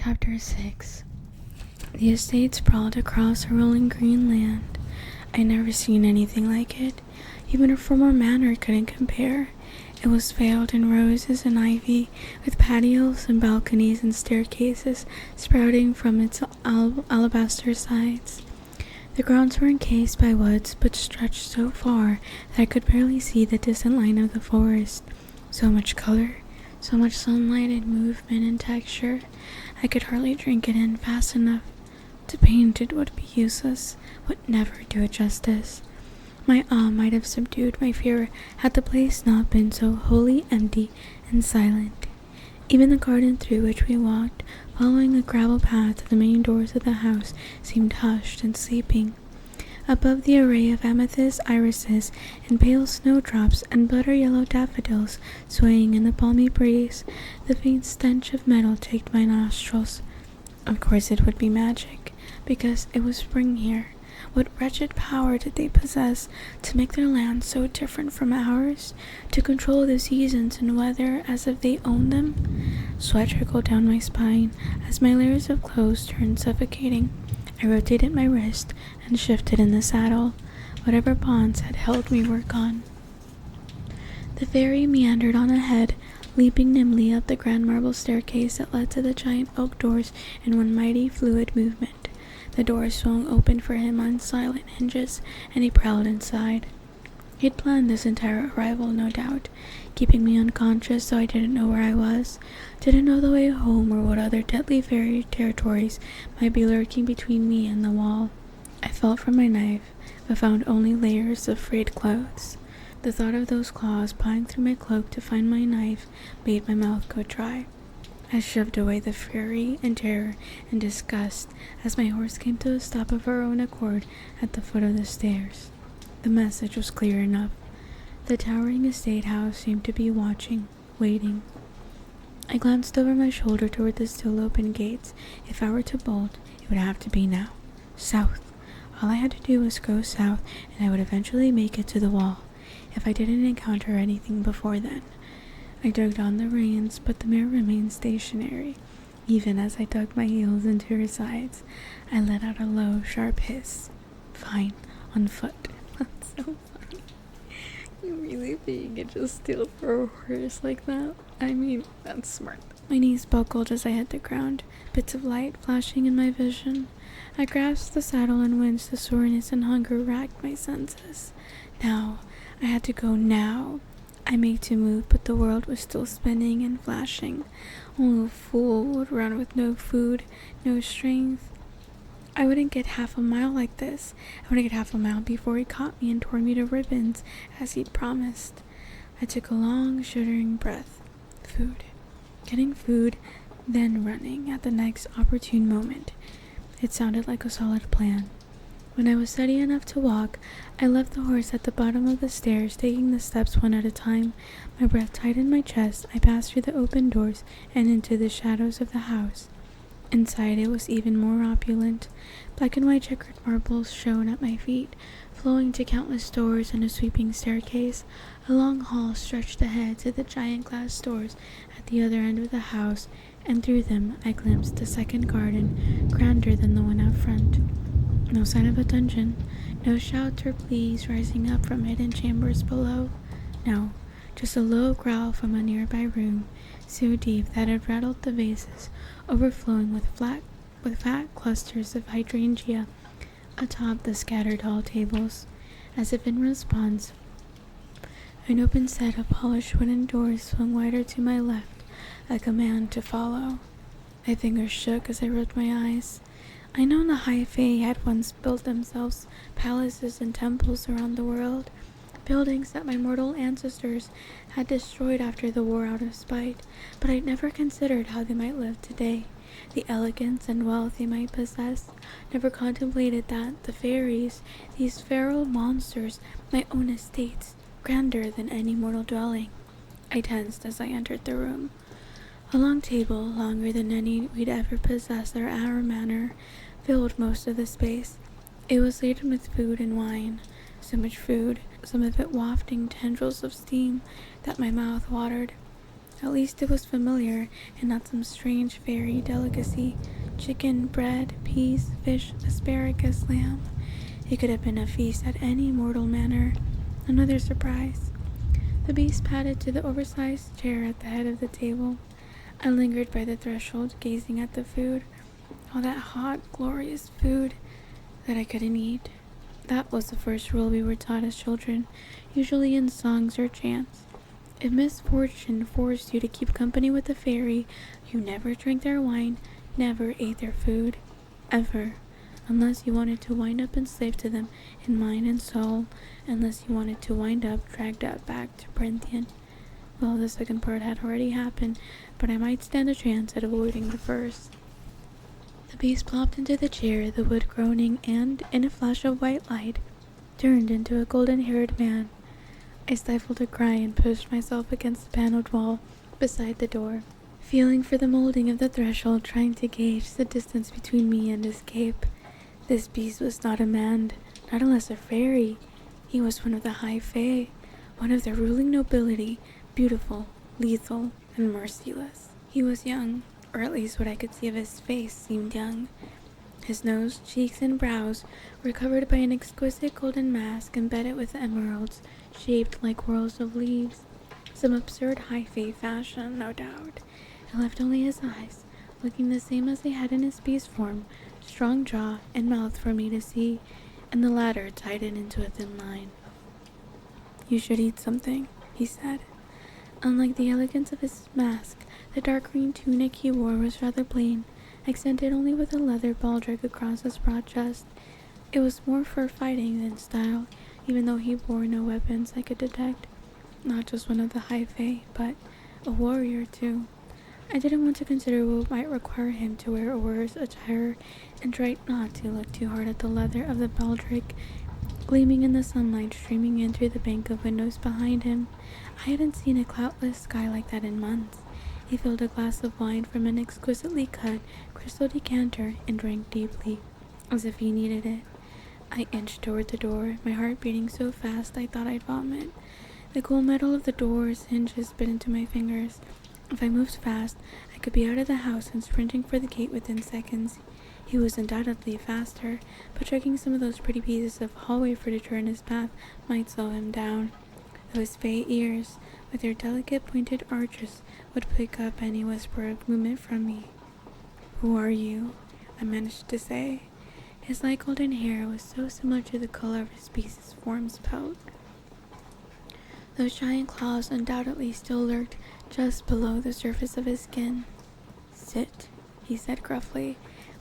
Chapter 6. The estate sprawled across a rolling green land. I'd never seen anything like it. Even a former manor couldn't compare. It was veiled in roses and ivy, with patios and balconies and staircases sprouting from its alabaster sides. The grounds were encased by woods, but stretched so far that I could barely see the distant line of the forest. So much color, so much sunlight and movement and texture. I could hardly drink it in fast enough. To paint it would be useless, would never do it justice. My awe might have subdued my fear had the place not been so wholly empty and silent. Even the garden through which we walked, following a gravel path to the main doors of the house, seemed hushed and sleeping. Above the array of amethyst irises and pale snowdrops and butter-yellow daffodils swaying in the balmy breeze, the faint stench of metal ticked my nostrils. Of course it would be magic, because it was spring here. What wretched power did they possess to make their land so different from ours, to control the seasons and weather as if they owned them? Sweat trickled down my spine as my layers of clothes turned suffocating. I rotated my wrist and shifted in the saddle. Whatever bonds had held me were gone. The ferry meandered on ahead, leaping nimbly up the grand marble staircase that led to the giant oak doors in one mighty fluid movement. The doors swung open for him on silent hinges, and he prowled inside. He'd planned this entire arrival, no doubt, keeping me unconscious so I didn't know where I was, didn't know the way home or what other deadly fairy territories might be lurking between me and the wall. I felt for my knife, but found only layers of frayed clothes. The thought of those claws pawing through my cloak to find my knife made my mouth go dry. I shoved away the fury and terror and disgust as my horse came to a stop of her own accord at the foot of the stairs. The message was clear enough. The towering estate house seemed to be watching, waiting. I glanced over my shoulder toward the still open gates. If I were to bolt, it would have to be now. South. All I had to do was go south, and I would eventually make it to the wall, if I didn't encounter anything before then. I dug on the reins, but the mare remained stationary. Even as I dug my heels into her sides, I let out a low, sharp hiss. Fine, on foot. That's so funny. You really think you could just steal for a horse like that? I mean, that's smart. My knees buckled as I hit the ground, bits of light flashing in my vision. I grasped the saddle and winced. The soreness and hunger racked my senses. Now, I had to go now. I made to move, but the world was still spinning and flashing. Only a fool would run with no food, no strength. I wouldn't get half a mile like this. I wouldn't get half a mile before he caught me and tore me to ribbons, as he'd promised. I took a long, shuddering breath. Food. Getting food, then running at the next opportune moment. It sounded like a solid plan. When I was steady enough to walk, I left the horse at the bottom of the stairs, taking the steps one at a time. My breath tight in my chest, I passed through the open doors and into the shadows of the house. Inside it was even more opulent. Black and white checkered marbles shone at my feet, flowing to countless doors and a sweeping staircase. A long hall stretched ahead to the giant glass doors at the other end of the house, and through them I glimpsed a second garden, grander than the one out front. No sign of a dungeon, no shouts or pleas rising up from hidden chambers below. No, just a low growl from a nearby room, so deep that it rattled the vases, overflowing with fat clusters of hydrangea atop the scattered hall tables. As if in response, an open set of polished wooden doors swung wider to my left, a command to follow. My fingers shook as I rubbed my eyes. I know the High Fae had once built themselves palaces and temples around the world, buildings that my mortal ancestors had destroyed after the war out of spite, but I'd never considered how they might live today, the elegance and wealth they might possess, never contemplated that the fairies, these feral monsters, might own estates grander than any mortal dwelling. I tensed as I entered the room. A long table, longer than any we'd ever possessed at our manor, filled most of the space. It was laden with food and wine, so much food, some of it wafting tendrils of steam that my mouth watered. At least it was familiar and not some strange fairy delicacy. Chicken, bread, peas, fish, asparagus, lamb. It could have been a feast at any mortal manor. Another surprise. The beast padded to the oversized chair at the head of the table. I lingered by the threshold, gazing at the food. All that hot, glorious food that I couldn't eat. That was the first rule we were taught as children, usually in songs or chants. If misfortune forced you to keep company with a fairy, you never drank their wine, never ate their food, ever. Unless you wanted to wind up enslaved to them in mind and soul, unless you wanted to wind up dragged up back to Printhean. Well, the second part had already happened, but I might stand a chance at avoiding the first. The beast plopped into the chair, the wood groaning, and, in a flash of white light, turned into a golden-haired man. I stifled a cry and pushed myself against the paneled wall beside the door, feeling for the molding of the threshold, trying to gauge the distance between me and escape. This beast was not a man, not unless a fairy. He was one of the high fae, one of the ruling nobility, beautiful, lethal, and merciless. He was young, or at least what I could see of his face seemed young. His nose, cheeks, and brows were covered by an exquisite golden mask embedded with emeralds, shaped like whorls of leaves. Some absurd high fae fashion, no doubt. It left only his eyes, looking the same as they had in his beast form, strong jaw and mouth for me to see, and the latter tightened into a thin line. "You should eat something," he said. Unlike the elegance of his mask, the dark green tunic he wore was rather plain, accented only with a leather baldric across his broad chest. It was more for fighting than style, even though he bore no weapons I could detect. Not just one of the high fae, but a warrior too. I didn't want to consider what might require him to wear a warrior's attire, and tried not to look too hard at the leather of the baldric gleaming in the sunlight streaming in through the bank of windows behind him. I hadn't seen a cloudless sky like that in months. He filled a glass of wine from an exquisitely cut crystal decanter and drank deeply, as if he needed it. I inched toward the door, my heart beating so fast I thought I'd vomit. The cool metal of the door's hinges bit into my fingers. If I moved fast, I could be out of the house and sprinting for the gate within seconds. He was undoubtedly faster, but checking some of those pretty pieces of hallway furniture in his path might slow him down. Those fey ears, with their delicate pointed arches, would pick up any whisper of movement from me. "Who are you?" I managed to say. His light golden hair was so similar to the color of his beast's form's pelt. Those giant claws undoubtedly still lurked just below the surface of his skin. "Sit," he said gruffly,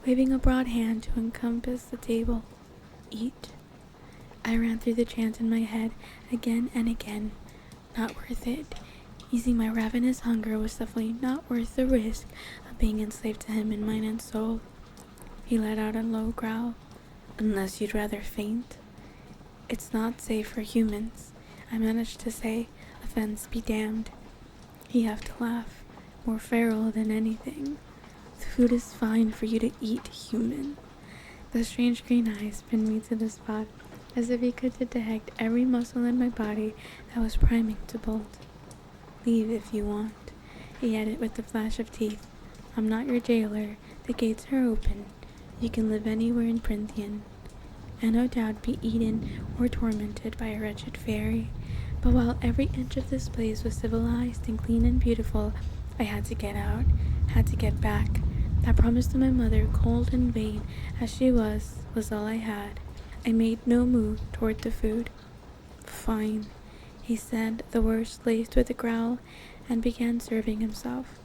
waving a broad hand to encompass the table. "Eat." I ran through the chant in my head again and again. Not worth it. Easing my ravenous hunger was definitely not worth the risk of being enslaved to him in mind and soul. He let out a low growl. "Unless you'd rather faint." "It's not safe for humans," I managed to say, offense be damned. He had to laugh, more feral than anything. "The food is fine for you to eat, human." The strange green eyes pinned me to the spot, as if he could detect every muscle in my body that was priming to bolt. "Leave if you want," he added with a flash of teeth. "I'm not your jailer. The gates are open. You can live anywhere in Printhean, and no doubt be eaten or tormented by a wretched fairy. But while every inch of this place was civilized and clean and beautiful, I had to get out, had to get back. That promise to my mother, cold and vain as she was all I had. I made no move toward the food. "Fine," he said, the words laced with a growl, and began serving himself.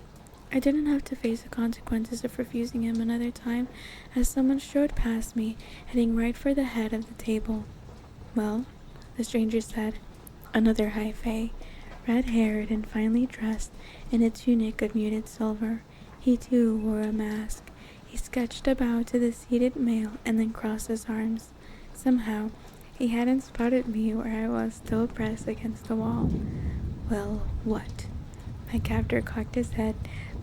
I didn't have to face the consequences of refusing him another time, as someone strode past me, heading right for the head of the table. "Well," the stranger said, another high fae, red-haired and finely dressed in a tunic of muted silver. He too wore a mask. He sketched a bow to the seated male and then crossed his arms. Somehow, he hadn't spotted me where I was still pressed against the wall. "Well, what?" My captor cocked his head,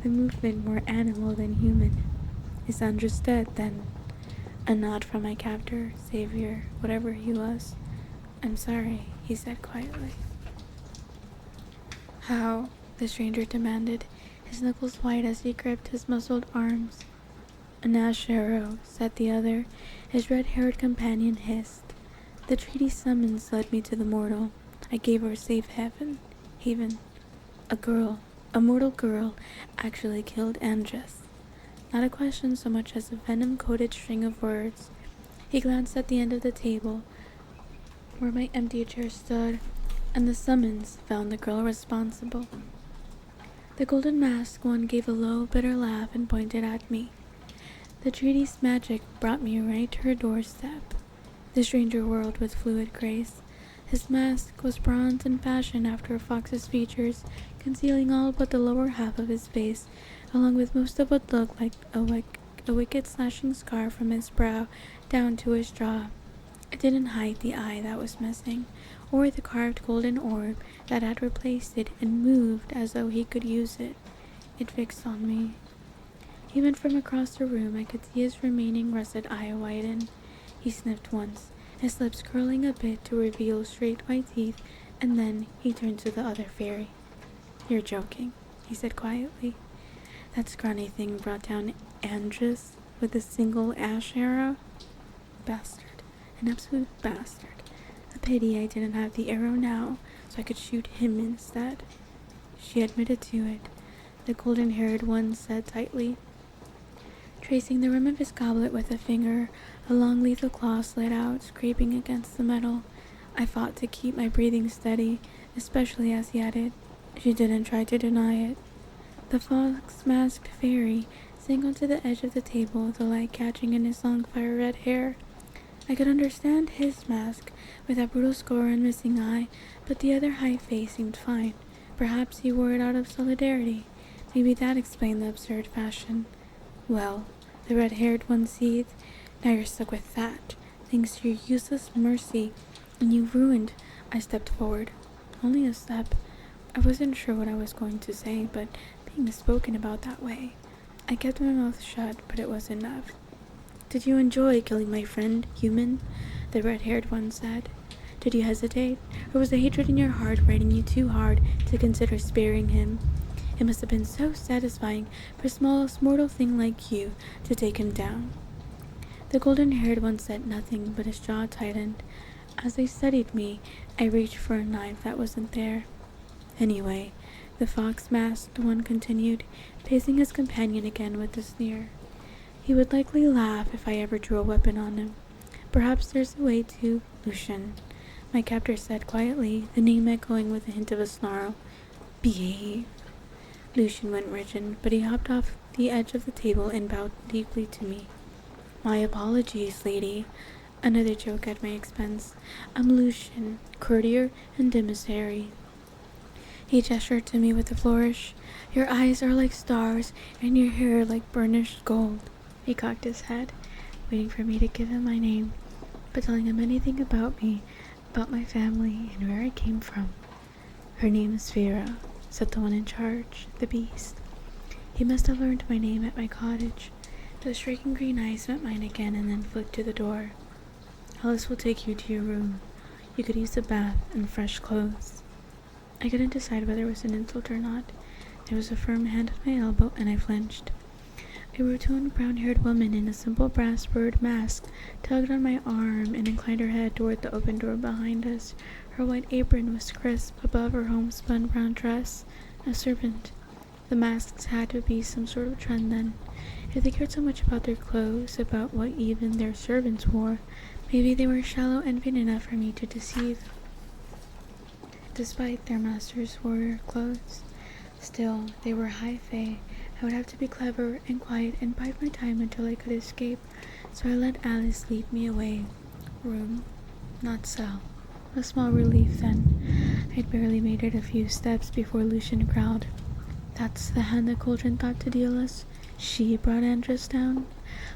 the movement more animal than human. "It's understood, then." A nod from my captor, savior, whatever he was. "I'm sorry," he said quietly. "How?" the stranger demanded, his knuckles white as he gripped his muscled arms. "An ash arrow," said the other. His red-haired companion hissed. "The treaty summons led me to the mortal. I gave her a safe haven. A mortal girl, actually killed Andress." Not a question so much as a venom-coated string of words. He glanced at the end of the table, where my empty chair stood, and the summons found the girl responsible. The golden masked one gave a low, bitter laugh and pointed at me. The treaty's magic brought me right to her doorstep. The stranger whirled with fluid grace. His mask was bronze and fashioned after a fox's features, concealing all but the lower half of his face, along with most of what looked like a wicked slashing scar from his brow down to his jaw. It didn't hide the eye that was missing, or the carved golden orb that had replaced it and moved as though he could use it. It fixed on me. Even from across the room I could see his remaining russet eye widen. He sniffed once, his lips curling a bit to reveal straight white teeth, and then he turned to the other fairy. "You're joking," he said quietly. "That scrawny thing brought down Andress with a single ash arrow? Bastard. An absolute bastard. A pity I didn't have the arrow now, so I could shoot him instead." She admitted to it, the golden-haired one said tightly. Tracing the rim of his goblet with a finger, a long lethal claw slid out, scraping against the metal. I fought to keep my breathing steady, especially as he added, "She didn't try to deny it." The fox-masked fairy sank onto the edge of the table, the light catching in his long fire-red hair. I could understand his mask, with that brutal scar and missing eye, but the other high face seemed fine. Perhaps he wore it out of solidarity. Maybe that explained the absurd fashion. "Well," the red-haired one seethed, "now you're stuck with that, thanks to your useless mercy, and you've ruined—" I stepped forward. Only a step. I wasn't sure what I was going to say, but being spoken about that way, I kept my mouth shut, but it was enough. "Did you enjoy killing my friend, human?" the red-haired one said. "Did you hesitate, or was the hatred in your heart riding you too hard to consider sparing him? It must have been so satisfying for a smallest mortal thing like you to take him down." The golden-haired one said nothing, but his jaw tightened. As they studied me, I reached for a knife that wasn't there. "Anyway," the fox-masked one continued, facing his companion again with a sneer, "he would likely laugh if I ever drew a weapon on him. Perhaps there's a way to—" "Lucian," my captor said quietly, the name echoing with a hint of a snarl. "Behave." Lucian went rigid, but he hopped off the edge of the table and bowed deeply to me. "My apologies, lady." Another joke at my expense. "I'm Lucian, courtier and emissary." He gestured to me with a flourish. "Your eyes are like stars, and your hair like burnished gold." He cocked his head, waiting for me to give him my name, but telling him anything about me, about my family, and where I came from. "Her name is Vera," said the one in charge, the beast. He must have learned my name at my cottage. The striking green eyes met mine again and then flicked to the door. "Alice will take you to your room. You could use a bath and fresh clothes." I couldn't decide whether it was an insult or not. There was a firm hand on my elbow, and I flinched. A rotund, brown-haired woman in a simple brass bird mask tugged on my arm and inclined her head toward the open door behind us. Her white apron was crisp above her homespun brown dress. A servant. The masks had to be some sort of trend then. If they cared so much about their clothes, about what even their servants wore, maybe they were shallow and vain enough for me to deceive. Despite their masters' warrior clothes, still, they were high fae. I would have to be clever and quiet and bide my time until I could escape, so I let Alice lead me away. Room, not cell. A small relief then. I'd barely made it a few steps before Lucian growled, "That's the hand the cauldron thought to deal us? She brought Andress down?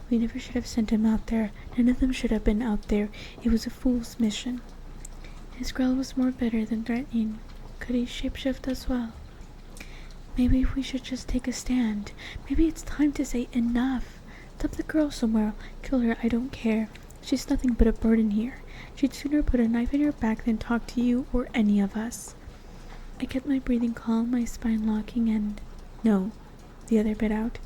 We never should have sent him out there. None of them should have been out there. It was a fool's mission." His growl was more bitter than threatening. Could he shapeshift as well? "Maybe we should just take a stand. Maybe it's time to say enough. Dump the girl somewhere. Kill her, I don't care. She's nothing but a burden here. She'd sooner put a knife in your back than talk to you or any of us." I kept my breathing calm, my spine locking, and no, the other bit out.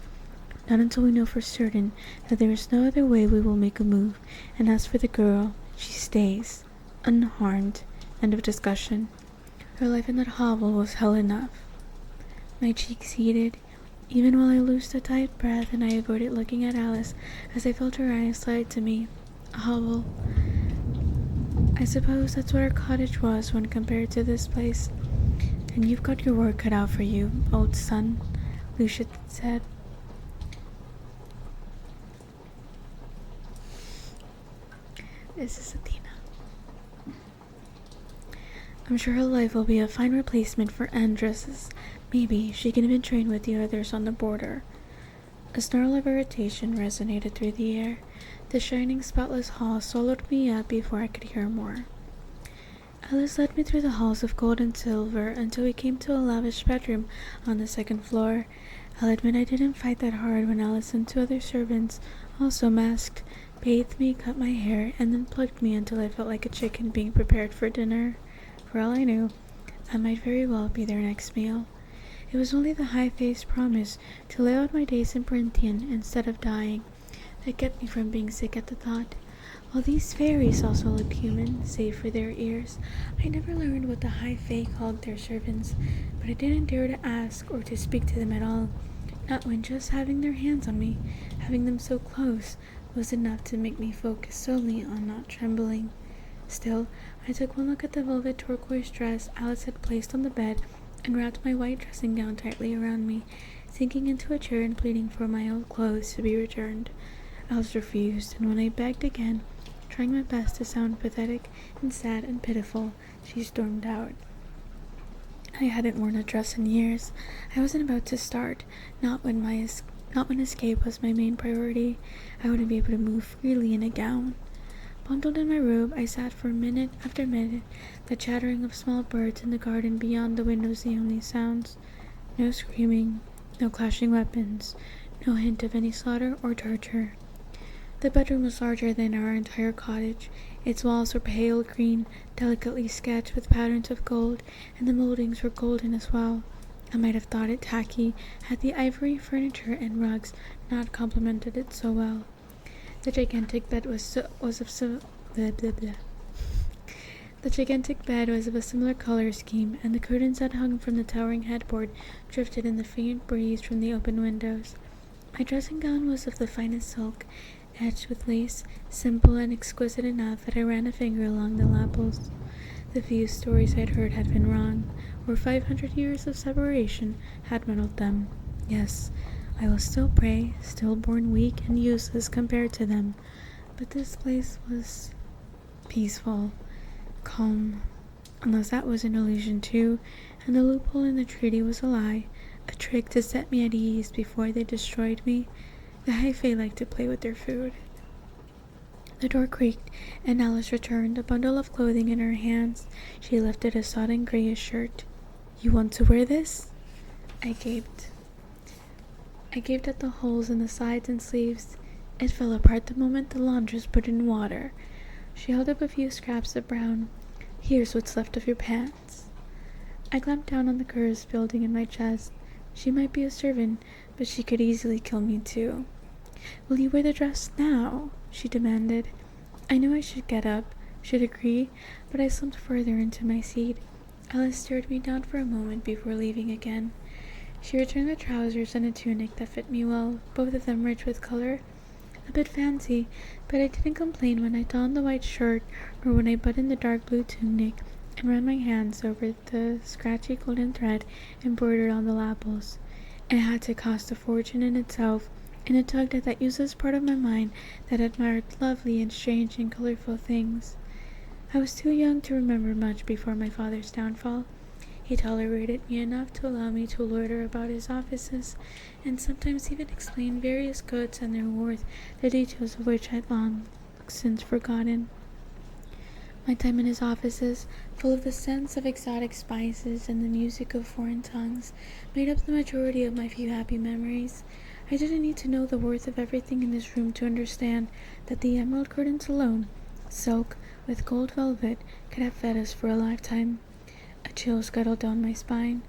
Not until we know for certain that there is no other way we will make a move, and as for the girl, she stays, unharmed. End of discussion. Her life in that hovel was hell enough. My cheeks heated, even while I loosed a tight breath, and I avoided looking at Alice as I felt her eyes slide to me. A hovel. I suppose that's what our cottage was when compared to this place. And you've got your work cut out for you, old son, Lucia said. This is Athena. I'm sure her life will be a fine replacement for Andress's. Maybe she can even train with the others on the border. A snarl of irritation resonated through the air. The shining, spotless hall swallowed me up before I could hear more. Alice led me through the halls of gold and silver until we came to a lavish bedroom on the second floor. I'll admit I didn't fight that hard when Alice and two other servants, also masked, bathed me, cut my hair, and then plucked me until I felt like a chicken being prepared for dinner. For all I knew, I might very well be their next meal. It was only the high-faced promise to lay out my days in Parinthian instead of dying that kept me from being sick at the thought. While these fairies also looked human, save for their ears, I never learned what the high fae called their servants, but I didn't dare to ask or to speak to them at all. Not when just having their hands on me, having them so close, was enough to make me focus solely on not trembling. Still, I took one look at the velvet turquoise dress Alice had placed on the bed and wrapped my white dressing gown tightly around me, sinking into a chair and pleading for my old clothes to be returned. Alice refused, and when I begged again, trying my best to sound pathetic and sad and pitiful, she stormed out. I hadn't worn a dress in years. I wasn't about to start, not when escape was my main priority. I wouldn't be able to move freely in a gown. Bundled in my robe, I sat for minute after minute, the chattering of small birds in the garden beyond the windows the only sounds. No screaming, no clashing weapons, no hint of any slaughter or torture. The bedroom was larger than our entire cottage. Its walls were pale green, delicately sketched with patterns of gold, and the moldings were golden as well. I might have thought it tacky had the ivory furniture and rugs not complemented it so well. The gigantic bed was of a similar color scheme, and the curtains that hung from the towering headboard drifted in the faint breeze from the open windows. My dressing gown was of the finest silk, edged with lace, simple and exquisite enough that I ran a finger along the lapels. The few stories I'd heard had been wrong, or 500 years of separation had muddled them. Yes, I was still prey, stillborn, weak, and useless compared to them, but this place was peaceful, calm, unless that was an illusion too, and the loophole in the treaty was a lie, a trick to set me at ease before they destroyed me. The high fae liked to play with their food. The door creaked, and Alice returned, a bundle of clothing in her hands. She lifted a sodden grayish shirt. "You want to wear this?" I gaped. I gaped at the holes in the sides and sleeves. It fell apart the moment the laundress put in water. She held up a few scraps of brown. "Here's what's left of your pants." I clamped down on the curves building in my chest. She might be a servant, but she could easily kill me too. "Will you wear the dress now?" she demanded. I knew I should get up, should agree, but I slumped further into my seat. Alice stared me down for a moment before leaving again. She returned the trousers and a tunic that fit me well, both of them rich with color. A bit fancy, but I didn't complain when I donned the white shirt or when I buttoned the dark blue tunic and ran my hands over the scratchy golden thread embroidered on the lapels. It had to cost a fortune in itself, and it tugged at that useless part of my mind that admired lovely and strange and colorful things. I was too young to remember much before my father's downfall. He tolerated me enough to allow me to loiter about his offices, and sometimes even explain various goods and their worth, the details of which I'd long since forgotten. My time in his offices, full of the scents of exotic spices and the music of foreign tongues, made up the majority of my few happy memories. I didn't need to know the worth of everything in this room to understand that the emerald curtains alone, silk with gold velvet, could have fed us for a lifetime. A A chill scuttled down my spine.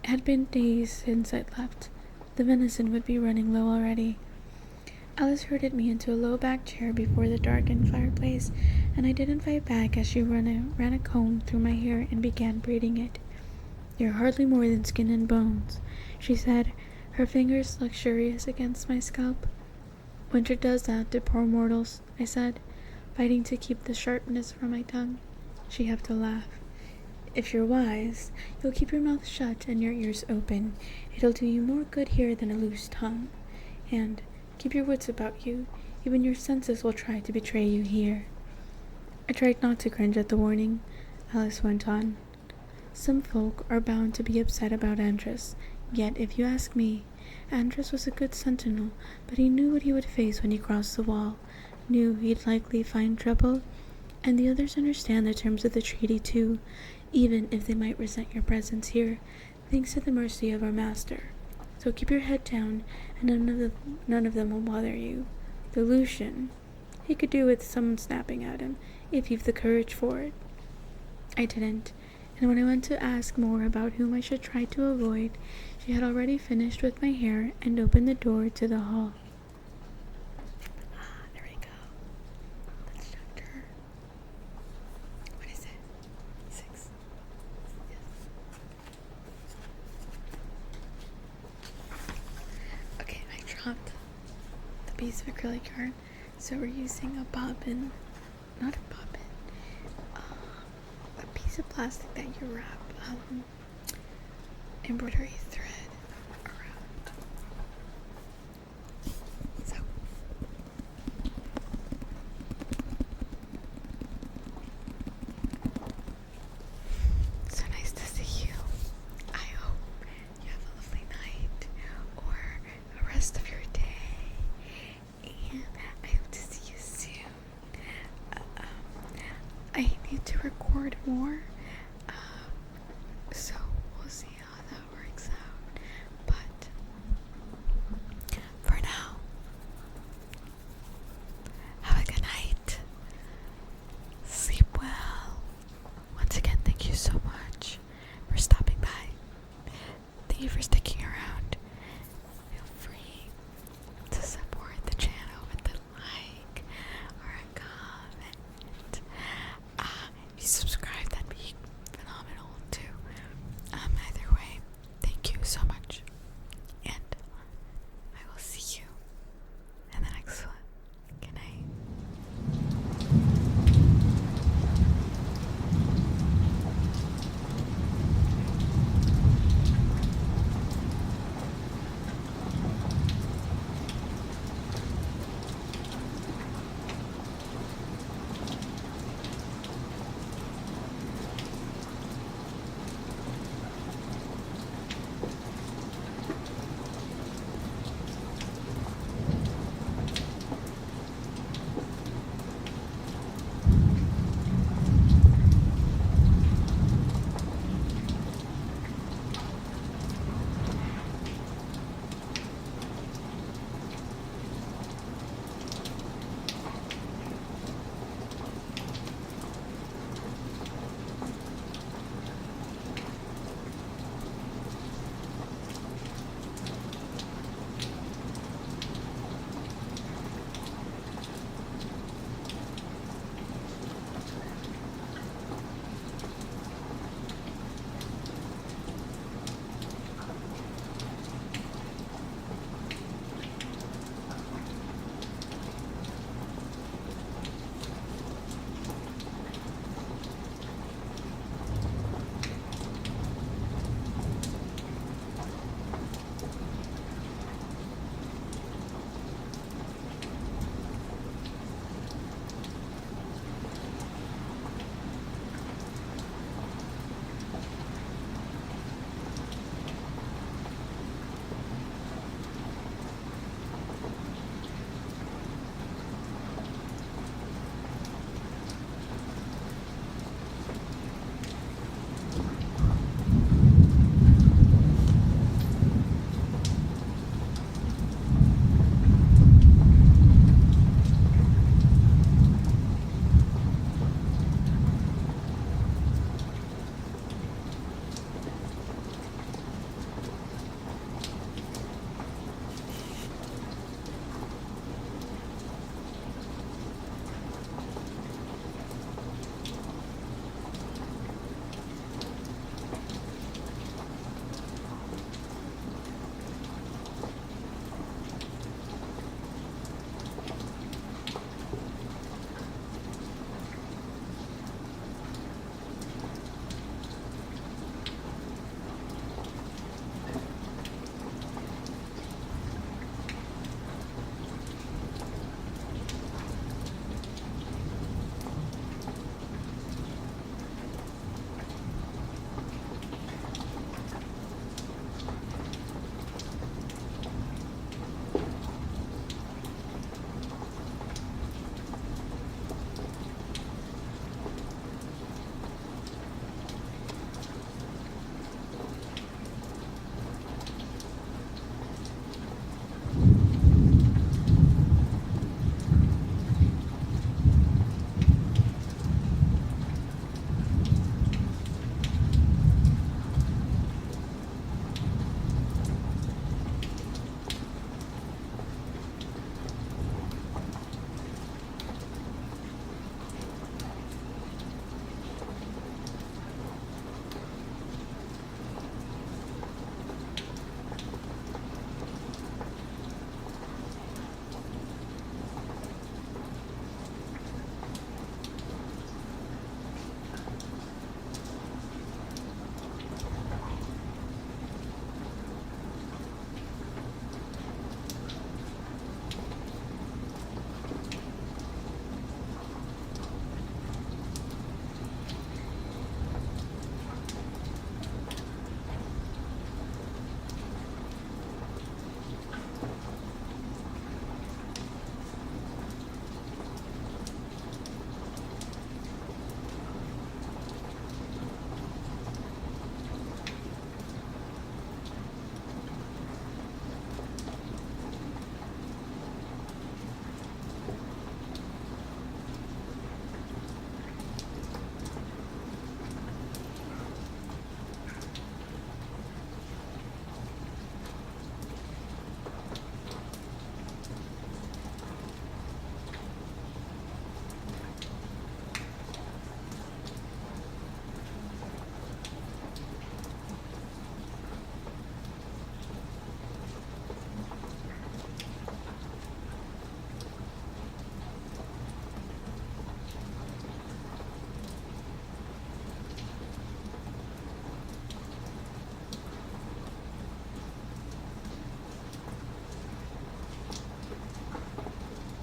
It had been days since I'd left. The venison would be running low already. Alice herded me into a low-backed chair before the darkened fireplace, and I didn't fight back as she ran a comb through my hair and began braiding it. "You're hardly more than skin and bones," she said, her fingers luxurious against my scalp. "Winter does that to poor mortals," I said, fighting to keep the sharpness from my tongue. She had to laugh. "If you're wise, you'll keep your mouth shut and your ears open. It'll do you more good here than a loose tongue. And keep your wits about you. Even your senses will try to betray you here." I tried not to cringe at the warning. Alice went on. "Some folk are bound to be upset about Andrus. Yet, if you ask me, Andrus was a good sentinel, but he knew what he would face when he crossed the wall, knew he'd likely find trouble, and the others understand the terms of the treaty too, even if they might resent your presence here, thanks to the mercy of our master. So keep your head down, and none of them will bother you. The Lucian, he could do with someone snapping at him, if you've the courage for it." I didn't, and when I went to ask more about whom I should try to avoid, she had already finished with my hair and opened the door to the hall. There we go. That's chapter. What is it? 6. Yes. Okay, I dropped the piece of acrylic yarn, so we're using a bobbin, not a bobbin, a piece of plastic that you wrap embroidery thread around. So nice to see you. I hope you have a lovely night or a rest of your day, and I hope to see you soon. I need to record more